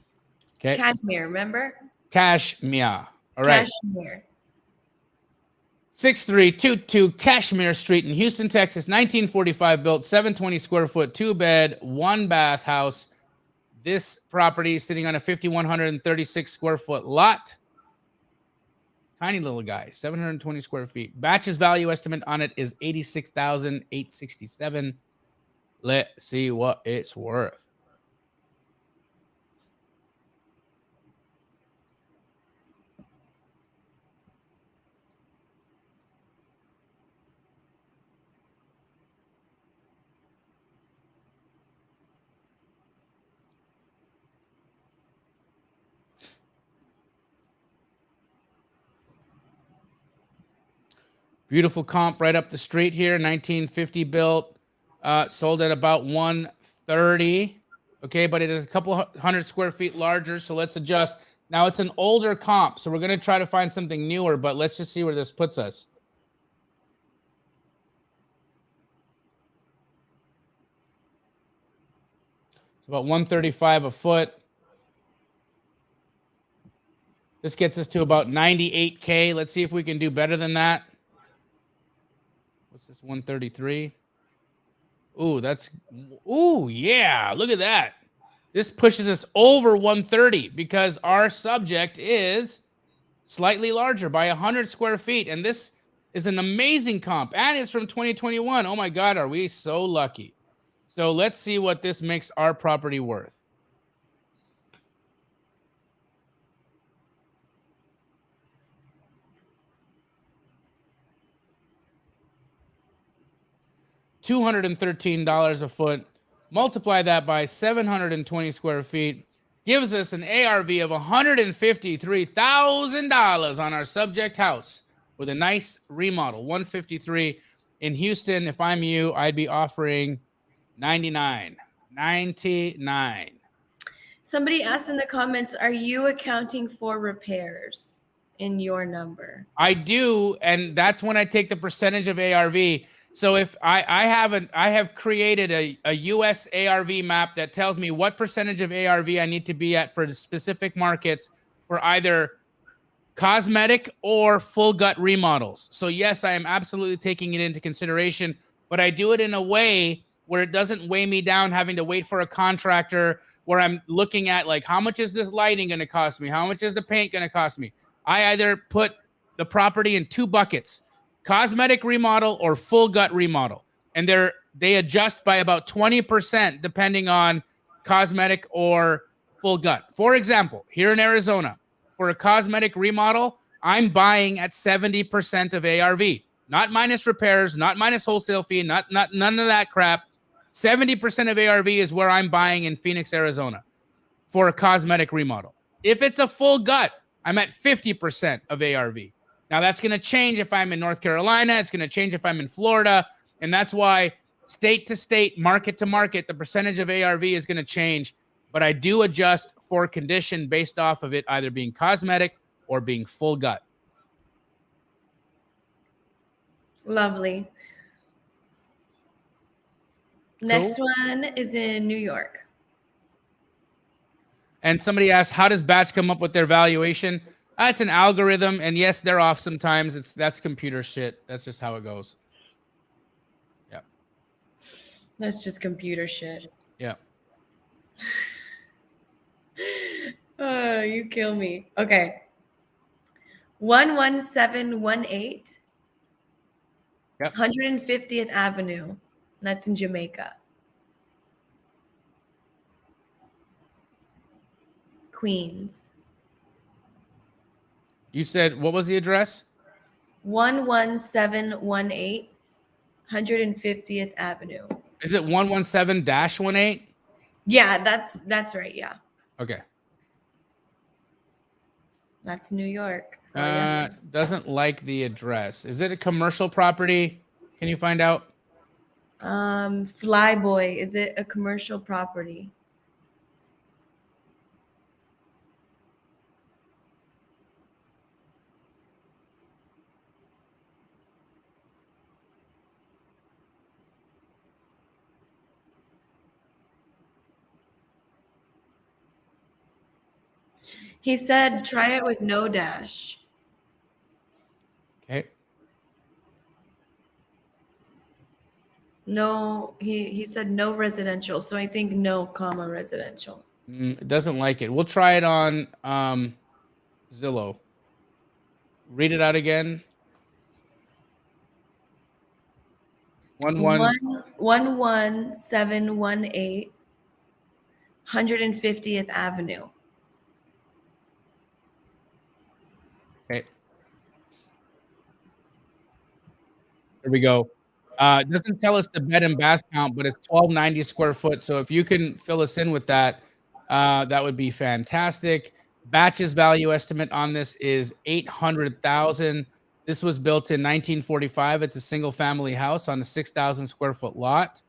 Okay. Cashmere, remember? Cashmere. All right. Cashmere. 6322 Cashmere Street in Houston, Texas, 1945 built, 720 square foot, 2-bed, 1-bath house. This property is sitting on a 5,136 square foot lot. Tiny little guy, 720 square feet. Batch's value estimate on it is $86,867. Let's see what it's worth. Beautiful comp right up the street here, 1950 built, sold at about 130. Okay, but it is a couple hundred square feet larger, so let's adjust. Now it's an older comp, so we're going to try to find something newer, but let's just see where this puts us. It's about 135 a foot. This gets us to about 98K. Let's see if we can do better than that. What's this, 133? Ooh, yeah, look at that. This pushes us over 130 because our subject is slightly larger by 100 square feet. And this is an amazing comp, and it's from 2021. Oh my God, are we so lucky? So let's see what this makes our property worth. $213 a foot. Multiply that by 720 square feet. Gives us an ARV of $153,000 on our subject house with a nice remodel. 153 in Houston. If I'm you, I'd be offering 99. Somebody asked in the comments, are you accounting for repairs in your number? I do, and that's when I take the percentage of ARV. So if I have created a US ARV map that tells me what percentage of ARV I need to be at for the specific markets for either cosmetic or full gut remodels. So yes, I am absolutely taking it into consideration, but I do it in a way where it doesn't weigh me down having to wait for a contractor, where I'm looking at like, how much is this lighting going to cost me? How much is the paint going to cost me? I either put the property in 2 buckets, cosmetic remodel or full gut remodel. And they adjust by about 20% depending on cosmetic or full gut. For example, here in Arizona, for a cosmetic remodel, I'm buying at 70% of ARV, not minus repairs, not minus wholesale fee, not none of that crap. 70% of ARV is where I'm buying in Phoenix, Arizona for a cosmetic remodel. If it's a full gut, I'm at 50% of ARV. Now that's going to change if I'm in North Carolina. It's going to change if I'm in Florida. And that's why state to state, market to market, the percentage of ARV is going to change. But I do adjust for condition based off of it either being cosmetic or being full gut. Lovely. Next one is in New York. And somebody asked, how does Batch come up with their valuation? It's an algorithm, and yes, they're off sometimes. That's computer shit. That's just how it goes. Yeah. That's just computer shit. Yeah. Oh, you kill me. Okay. 11718. Yep. 150th Avenue. That's in Jamaica. Queens. You said, what was the address? 11718. 150th Avenue. Is it 117-18? Yeah, that's right. Yeah. Okay. That's New York. Doesn't like the address. Is it a commercial property? Can you find out? Flyboy, is it a commercial property? He said try it with no dash. Okay. No, he said no residential. So I think no comma residential. It doesn't like it. We'll try it on Zillow. Read it out again. 11718 150th Avenue. Okay. There we go. It doesn't tell us the bed and bath count, but it's 1290 square foot. So if you can fill us in with that, that would be fantastic. Batch's value estimate on this is $800,000. This was built in 1945. It's a single family house on a 6,000 square foot lot.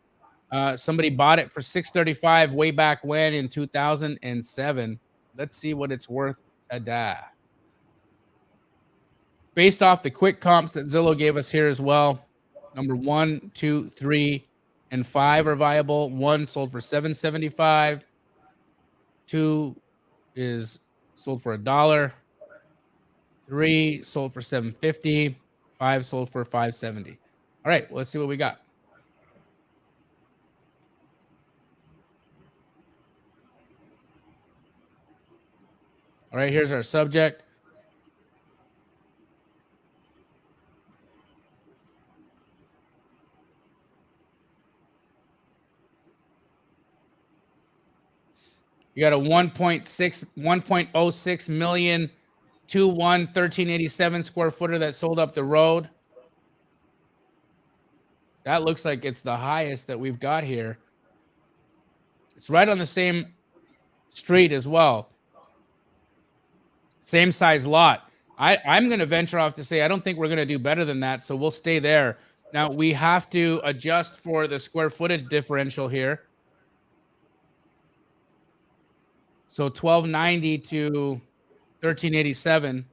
Somebody bought it for $635 way back when in 2007. Let's see what it's worth today. Based off the quick comps that Zillow gave us here as well, number 1, 2, 3, and 5 are viable. 1 sold for $775. 2 is sold for $1. 3 sold for $750. 5 sold for $570. All right, well, let's see what we got. All right, here's our subject. You got a 1.06 million 1387 square footer that sold up the road. That looks like it's the highest that we've got here. It's right on the same street as well. Same size lot. I'm going to venture off to say I don't think we're going to do better than that, so we'll stay there. Now, we have to adjust for the square footage differential here. So 1290 to 1387.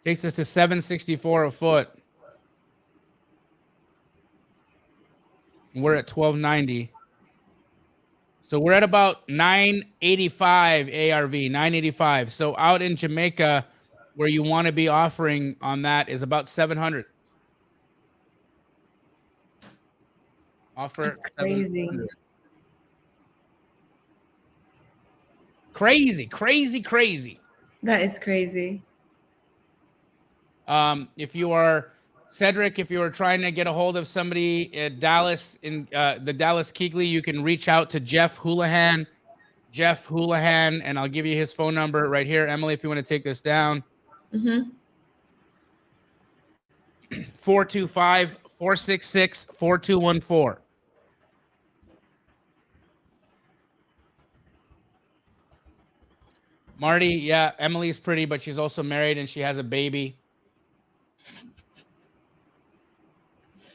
Takes us to $764 a foot. We're at 1290. So we're at about 985 ARV, 985. So out in Jamaica, where you want to be offering on that is about 700. Offer That's crazy. 700. Crazy, crazy, crazy. That is crazy. If you are Cedric, if you are trying to get a hold of somebody at Dallas in the Dallas Keegley, you can reach out to Jeff Houlihan, and I'll give you his phone number right here. Emily, if you want to take this down. 425-466-4214. Marty, yeah, Emily's pretty, but she's also married and she has a baby.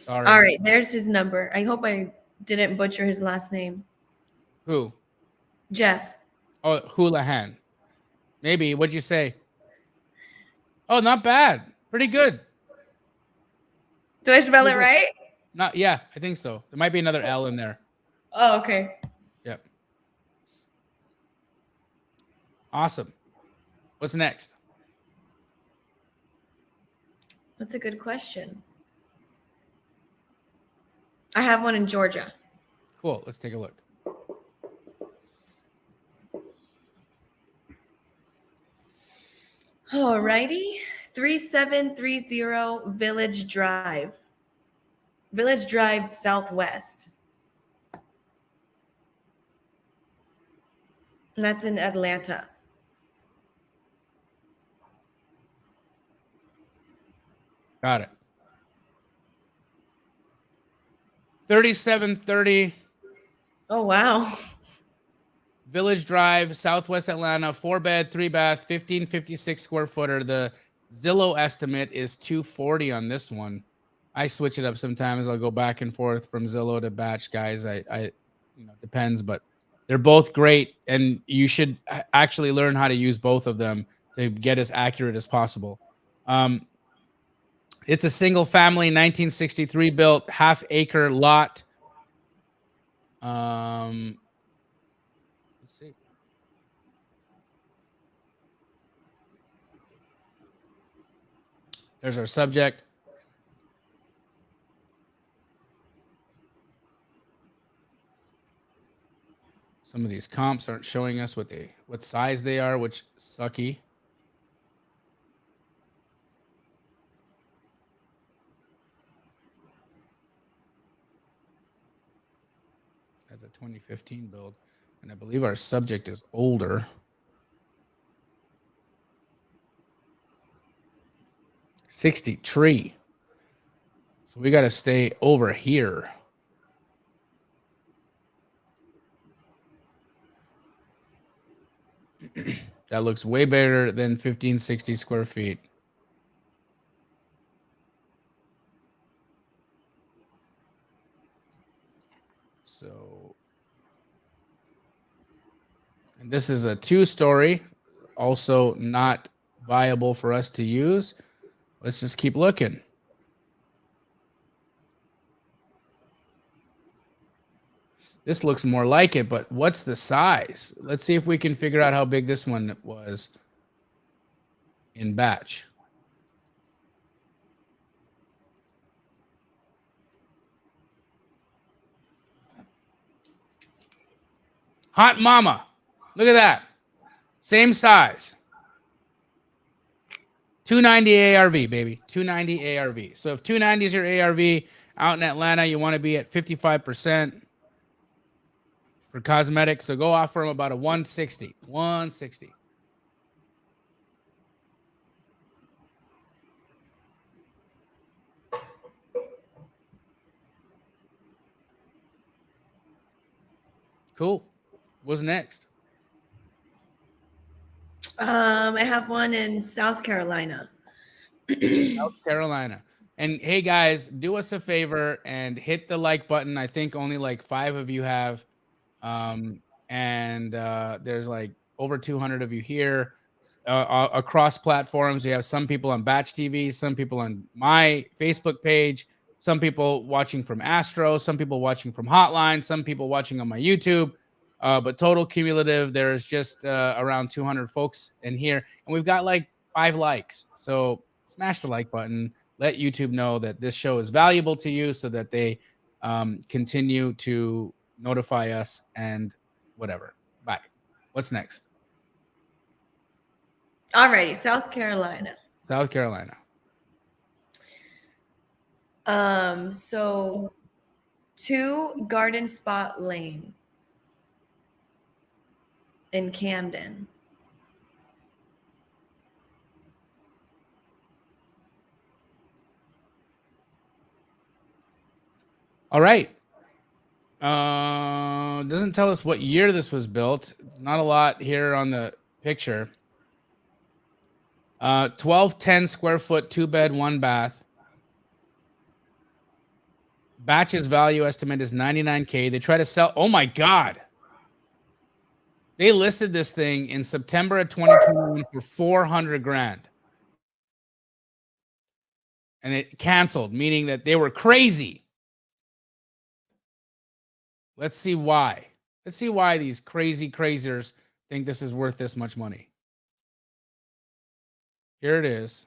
Sorry. All right, there's his number. I hope I didn't butcher his last name. Who? Jeff. Oh, Houlihan. Maybe. What'd you say? Oh, not bad. Pretty good. Did I spell it right? Not, yeah, I think so. There might be another L in there. Oh, okay. Yep. Awesome. What's next? That's a good question. I have one in Georgia. Cool. Let's take a look. Alrighty. 3730 Village Drive. Village Drive Southwest. And that's in Atlanta. Got it. 3730 Oh, wow. Village Drive, Southwest Atlanta, 4-bed, 3-bath, 1556 square footer. The Zillow estimate is 240 on this one. I switch it up sometimes. I'll go back and forth from Zillow to Batch, guys. I depends, but they're both great, and you should actually learn how to use both of them to get as accurate as possible. It's a single family, 1963 built, half-acre lot. Let's see. There's our subject. Some of these comps aren't showing us what size they are, which sucky. As a 2015 build, and I believe our subject is older. 60 tree. So we got to stay over here. That looks way better than 1560 square feet. So, and this is a 2-story, also not viable for us to use. Let's just keep looking. This looks more like it, but what's the size? Let's see if we can figure out how big this one was in Batch. Hot Mama. Look at that. Same size. 290 ARV, baby. 290 ARV. So if 290 is your ARV out in Atlanta, you want to be at 55%. For cosmetics, so go offer them about a 160. 160. Cool. What's next? I have one in South Carolina. South Carolina. And hey, guys, do us a favor and hit the like button. I think only like 5 of you have. There's like over 200 of you here across platforms. We have some people on Batch TV, some people on my Facebook page, some people watching from Astro, some people watching from Hotline, some people watching on my YouTube. But total cumulative, there's just around 200 folks in here, and we've got like 5 likes. So smash the like button. Let YouTube know that this show is valuable to you, so that they continue to notify us and whatever. Bye. What's next? Alrighty, South Carolina. South Carolina. So 2 Garden Spot Lane in Camden. All right. Doesn't tell us what year this was built. Not a lot here on the picture. 1210 square foot, 2-bed, 1-bath. Batch's value estimate is $99K. They try to sell. Oh my God. They listed this thing in September of 2021 for 400 grand. And it canceled, meaning that they were crazy. Let's see why. Let's see why these crazy craziers think this is worth this much money. Here it is.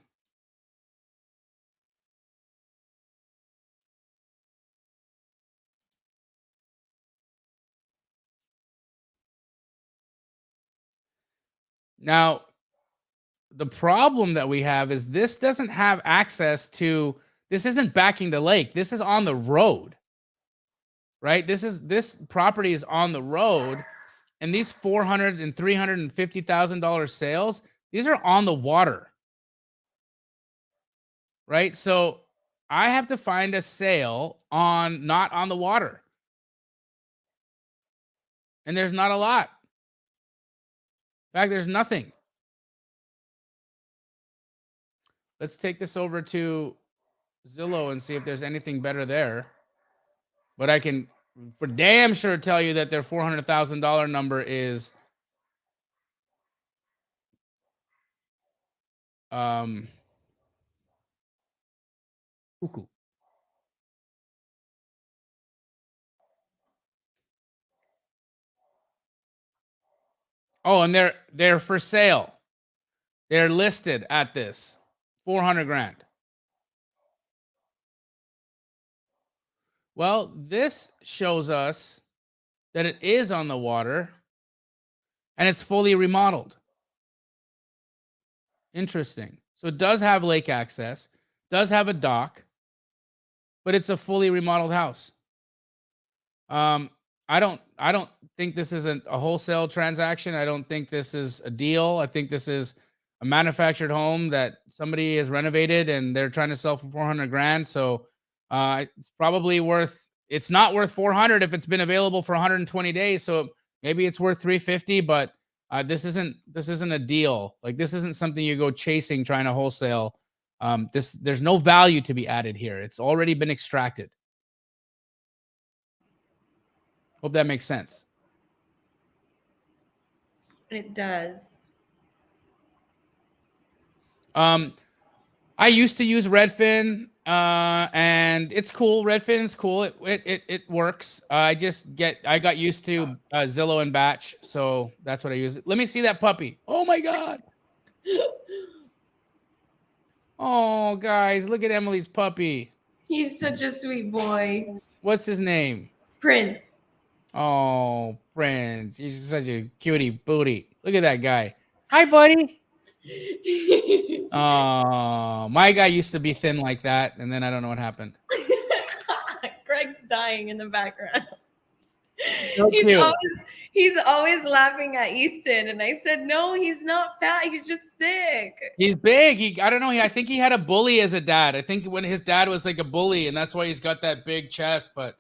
Now, the problem that we have is this doesn't have access to, this isn't backing the lake. This is on the road, right? This property is on the road, and these $400,000 and $350,000 sales, these are on the water, right? So I have to find a sale not on the water. And there's not a lot. In fact, there's nothing. Let's take this over to Zillow and see if there's anything better there. But I can for damn sure tell you that their $400,000 number is cuckoo. Oh, and they're for sale. They're listed at this 400 grand. Well, this shows us that it is on the water and it's fully remodeled. Interesting. So it does have lake access, does have a dock, but it's a fully remodeled house. I don't think this is a wholesale transaction. I don't think this is a deal. I think this is a manufactured home that somebody has renovated and they're trying to sell for 400 grand. So it's probably it's not worth 400 if it's been available for 120 days. So maybe it's worth 350, but this isn't a deal. Like, this isn't something you go chasing trying to wholesale. There's no value to be added here. It's already been extracted. Hope that makes sense. It does. I used to use Redfin, and it's cool. Redfin's cool. It works. I got used to Zillow and Batch, so that's what I use. Let me see that puppy. Oh my God. Oh, guys, look at Emily's puppy. He's such a sweet boy. What's his name? Prince. Oh, Prince. He's such a cutie booty. Look at that guy. Hi, buddy. Oh, my guy used to be thin like that, and then I don't know what happened. Greg's dying in the background. So he's always laughing at Easton, and I said, no, he's not fat. He's just thick. He's big. I don't know. I think he had a bully as a dad. I think when his dad was like a bully, and that's why he's got that big chest. But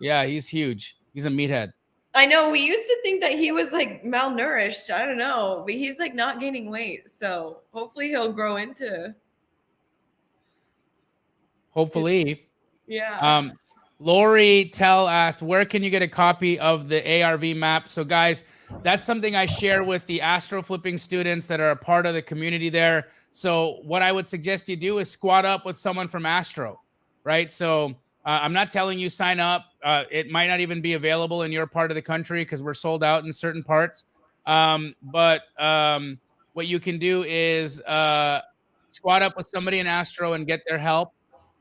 yeah, he's huge. He's a meathead. I know. We used to think that he was like malnourished. I don't know, but he's like not gaining weight. So hopefully he'll grow into. Hopefully. Yeah. Lori Tell asked, where can you get a copy of the ARV map? So guys, that's something I share with the astro flipping students that are a part of the community there. So what I would suggest you do is squat up with someone from Astro, right? So I'm not telling you sign up it might not even be available in your part of the country because we're sold out in certain parts. But what you can do is squat up with somebody in Astro and get their help.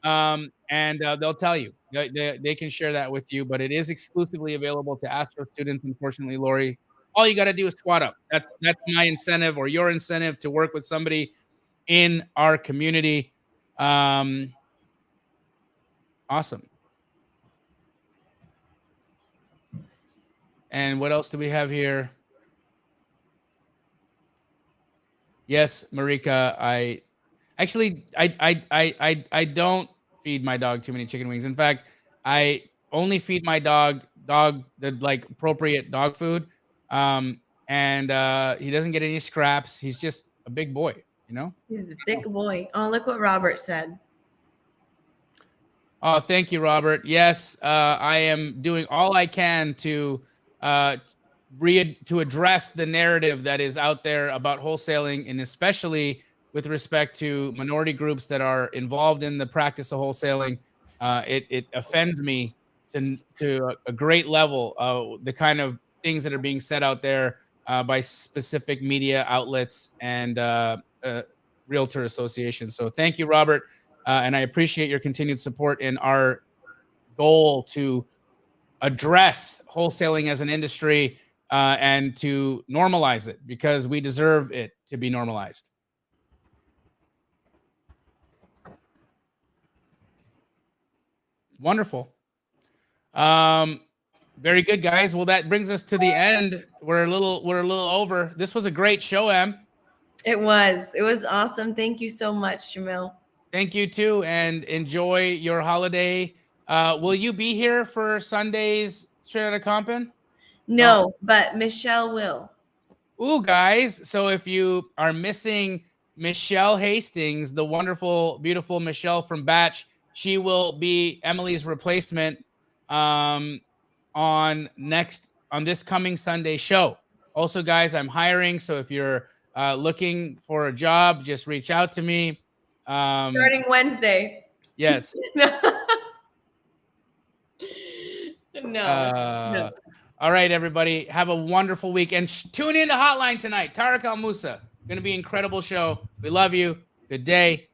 And they'll tell you. They can share that with you, but it is exclusively available to Astro students, unfortunately, Lori. All you got to do is squat up. That's my incentive or your incentive to work with somebody in our community. Awesome. And what else do we have here? Yes, Marika, I don't feed my dog too many chicken wings. In fact, I only feed my dog the like appropriate dog food. And he doesn't get any scraps. He's just a big boy, you know? He's a thick boy. Oh, look what Robert said. Oh, thank you, Robert. Yes, I am doing all I can to address the narrative that is out there about wholesaling, and especially with respect to minority groups that are involved in the practice of wholesaling. It offends me to a great level, the kind of things that are being said out there by specific media outlets and realtor associations. So thank you, Robert. And I appreciate your continued support in our goal to address wholesaling as an industry and to normalize it, because we deserve it to be normalized. Wonderful. Very good, guys. Well, that brings us to the end. We're a little over. This was a great show, Em. It was awesome. Thank you so much, Jamil. Thank you too, and enjoy your holiday. Will you be here for Sundays straight out of Compin? No, but Michelle will. Ooh, guys. So if you are missing Michelle Hastings, the wonderful, beautiful Michelle from Batch, she will be Emily's replacement on this coming Sunday show. Also, guys, I'm hiring. So if you're looking for a job, just reach out to me. Starting Wednesday. Yes. No. All right, everybody. Have a wonderful week. And tune in to Hotline tonight. Tarek Al Musa. Going to be an incredible show. We love you. Good day.